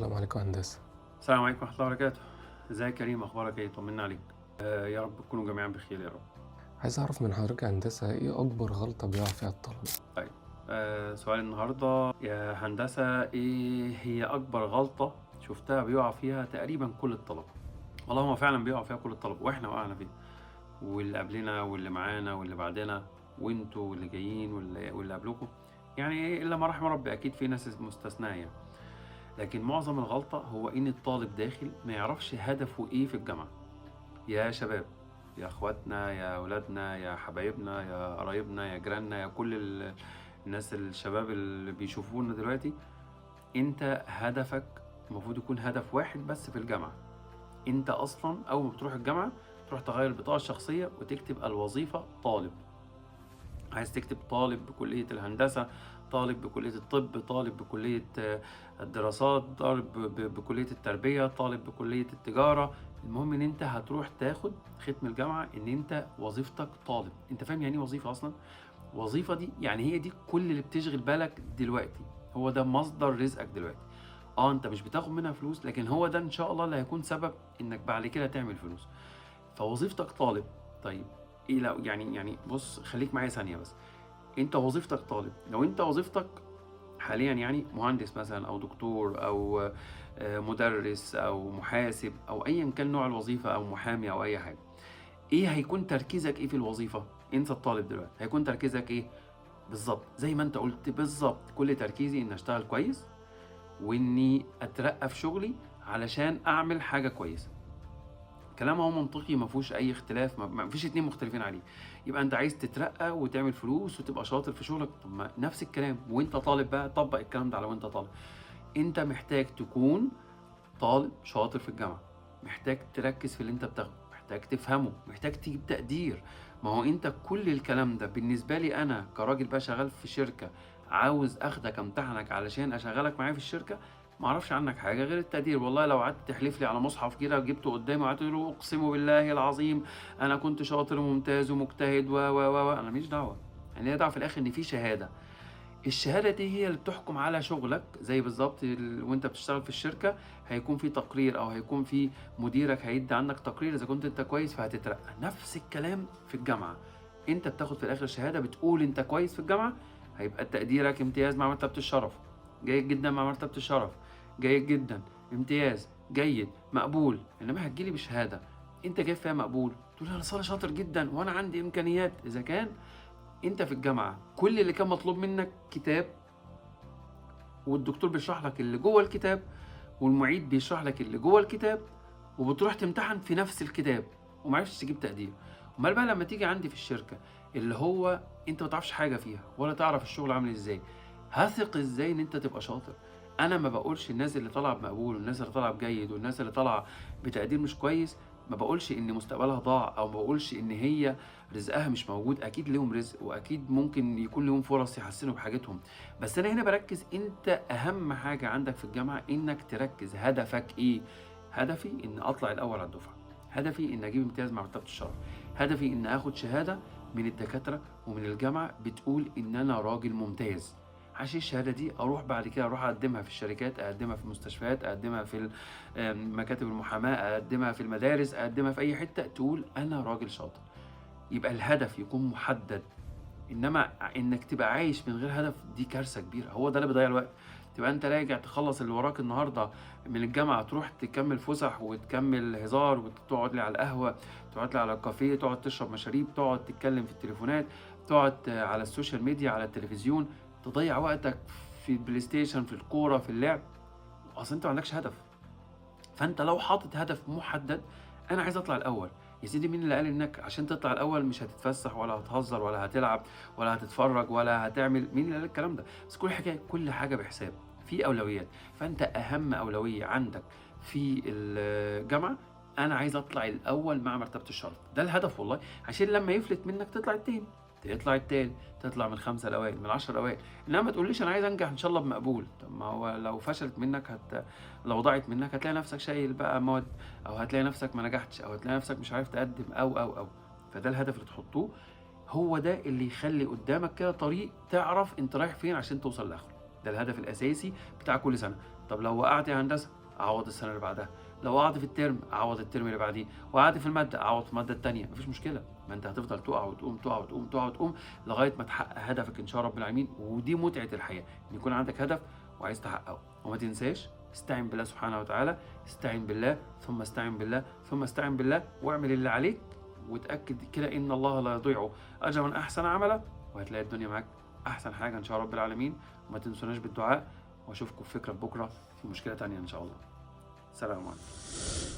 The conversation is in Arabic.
السلام عليكم هندسة. السلام عليكم ورحمة الله وبركاته. ازيك يا كريم، اخبارك ايه؟ طمنا عليك. يا رب تكونوا جميعا بخير يا رب. عايز أعرف من حضرتك يا هندسة إيه أكبر غلطة بيقع فيها الطلبة؟ طيب، سؤال النهارده يا هندسة: ايه هي اكبر غلطة شفتها بيقع فيها تقريبا كل الطلبة؟ والله هو فعلا بيقع فيها كل الطلبة، واحنا وقعنا فيها، واللي قبلنا واللي معانا واللي بعدنا، وانتوا واللي جايين واللي قبلكم. يعني ايه الا ما رحم ربي، اكيد في ناس مستثناة يعني. لكن معظم الغلطة هو ان الطالب داخل ما يعرفش هدفه ايه في الجامعة. يا شباب، يا اخواتنا، يا اولادنا، يا حبايبنا، يا قرايبنا، يا جيراننا، يا كل الناس الشباب اللي بيشوفونا دلوقتي، انت هدفك المفروض يكون هدف واحد بس في الجامعة. انت اصلا اول ما بتروح الجامعة تروح تغير البطاقة الشخصية وتكتب الوظيفة طالب. عايز تكتب طالب بكلية الهندسة، طالب بكلية الطب، طالب بكلية الدراسات، طالب بكلية التربية، طالب بكلية التجارة. المهم ان انت هتروح تاخد ختم الجامعة ان انت وظيفتك طالب. انت فاهم يعني ايه وظيفة اصلا؟ وظيفة دي يعني هي دي كل اللي بتشغل بالك دلوقتي، هو ده مصدر رزقك دلوقتي. انت مش بتاخد منها فلوس، لكن هو ده ان شاء الله اللي هيكون سبب انك بعد كده تعمل فلوس. فوظيفتك طالب. طيب، ايه؟ لو يعني بص، خليك معايا ثانية بس. انت وظيفتك طالب. لو انت وظيفتك حاليا يعني مهندس مثلا او دكتور او مدرس او محاسب او ايا كان نوع الوظيفة او محامي او اي حاجة، ايه هيكون تركيزك ايه في الوظيفة؟ انت الطالب دلوقتي هيكون تركيزك ايه؟ بالظبط زي ما انت قلت بالظبط، كل تركيزي اني اشتغل كويس واني اترقى في شغلي علشان اعمل حاجة كويسة. كلام هو منطقي، ما فيهوش اي اختلاف، ما فيش اتنين مختلفين عليه. يبقى انت عايز تترقى وتعمل فلوس وتبقى شاطر في شغلك، طب ما نفس الكلام وانت طالب بقى، طبق الكلام ده على وانت طالب. انت محتاج تكون طالب شاطر في الجامعة، محتاج تركز في اللي انت بتاخده، محتاج تفهمه، محتاج تجيب تقدير. ما هو انت كل الكلام ده بالنسبة لي انا كراجل بقى شغال في شركة، عاوز اخدك امتحنك علشان اشغلك معايا في الشركة، ما اعرفش عنك حاجة غير التقدير. والله لو قعدت تحلف لي على مصحف كده جبته قدامي وقعدت تقول له اقسم بالله العظيم انا كنت شاطر وممتاز ومجتهد انا ماليش دعوة. يعني ليا دعوة في الاخر ان في شهادة. الشهادة دي هي اللي بتحكم على شغلك، زي بالظبط وانت بتشتغل في الشركة هيكون في تقرير او هيكون في مديرك هيدي عنك تقرير، اذا كنت انت كويس فهتترقى. نفس الكلام في الجامعة، انت بتاخد في الاخر شهادة بتقول انت كويس في الجامعة، هيبقى تقديرك امتياز مع مرتبة الشرف، جيد جدا مع مرتبة الشرف، جيد جدا، امتياز، جيد، مقبول. انما هتجيلي بشهادة انت جايب فيها مقبول تقول لي انا شاطر جدا وانا عندي امكانيات، اذا كان انت في الجامعة كل اللي كان مطلوب منك كتاب، والدكتور بيشرح لك اللي جوه الكتاب، والمعيد بيشرح لك اللي جوه الكتاب، وبتروح تمتحن في نفس الكتاب ومعرفتش تجيب تقدير. امال بقى لما تيجي عندي في الشركة اللي هو انت ما تعرفش حاجة فيها ولا تعرف الشغل عامل ازاي، هثق ازاي ان انت تبقى شاطر؟ انا ما بقولش الناس اللي طالعه بمقبول والناس اللي طالعه بجيد والناس اللي طالعه بتقدير مش كويس، ما بقولش ان مستقبلها ضاع، او ما بقولش ان هي رزقها مش موجود. اكيد ليهم رزق واكيد ممكن يكون ليهم فرص يحسنوا بحاجتهم. بس انا هنا بركز انت اهم حاجه عندك في الجامعه انك تركز هدفك ايه. هدفي ان اطلع الاول على الدفعه، هدفي ان اجيب امتياز مع مرتبه الشرف، هدفي ان اخد شهاده من الدكاتره ومن الجامعه بتقول ان انا راجل ممتاز. عشان الشهاده دي اروح بعد كده اروح اقدمها في الشركات، اقدمها في المستشفيات، اقدمها في مكاتب المحاماه، اقدمها في المدارس، اقدمها في اي حته تقول انا راجل شاطر. يبقى الهدف يكون محدد. انما انك تبقى عايش من غير هدف دي كارثه كبيره، هو ده اللي بيضيع الوقت. تبقى انت راجع تخلص اللي وراك النهارده من الجامعه، تروح تكمل فسح وتكمل هزار وتقعد لي على القهوه، تقعد لي على الكافيه، تقعد تشرب مشاريب، تقعد تتكلم في التليفونات، تقعد على السوشيال ميديا، على التلفزيون، تضيع وقتك في البلاي ستيشن، في الكوره، في اللعب. اصل انت ما عندكش هدف. فانت لو حاطط هدف محدد، انا عايز اطلع الاول. يا سيدي مين اللي قال انك عشان تطلع الاول مش هتتفسح ولا هتهزر ولا هتلعب ولا هتتفرج ولا هتعمل؟ مين اللي قال الكلام ده؟ بس كل حاجه بحساب، في اولويات. فانت اهم اولويه عندك في الجامعه انا عايز اطلع الاول مع مرتبه الشرف. ده الهدف والله، عشان لما يفلت منك تطلع التاني، تطلع التالت، تطلع من 5 الاوائل، من 10 الاوائل. انما ما تقوليش انا عايز انجح ان شاء الله بمقبول. طب ما هو لو فشلت منك لو ضاعت منك هتلاقي نفسك شايل بقى مواد، او هتلاقي نفسك ما نجحتش، او هتلاقي نفسك مش عارف تقدم او. فده الهدف اللي تحطوه، هو ده اللي يخلي قدامك كده طريق تعرف انت رايح فين عشان توصل لاخره. ده الهدف الاساسي بتاع كل سنه. طب لو وقعت يا هندسة أعوض السنة اللي بعدها، لو وقعت في الترم أعوض الترم اللي بعديه، وقعت في المادة أعوض في المادة التانية، مفيش مشكلة. ما أنت هتفضل تقع وتقوم تقع وتقوم تقع وتقوم لغاية ما تحقق هدفك إن شاء رب العالمين. ودي متعة الحياة، إن يكون عندك هدف وعايز تحققه. وما تنساش استعن بالله سبحانه وتعالى، استعن بالله ثم استعن بالله ثم استعن بالله، واعمل اللي عليك، وتأكد كده إن الله لا يضيع أجر من أحسن عملا، وهتلاقي الدنيا معاك أحسن حاجة إن شاء رب العالمين. وما تنسوناش بالدعاء، وأشوفكم في فكرة بكرة في مشكلة تانية إن شاء الله. سلام عليكم.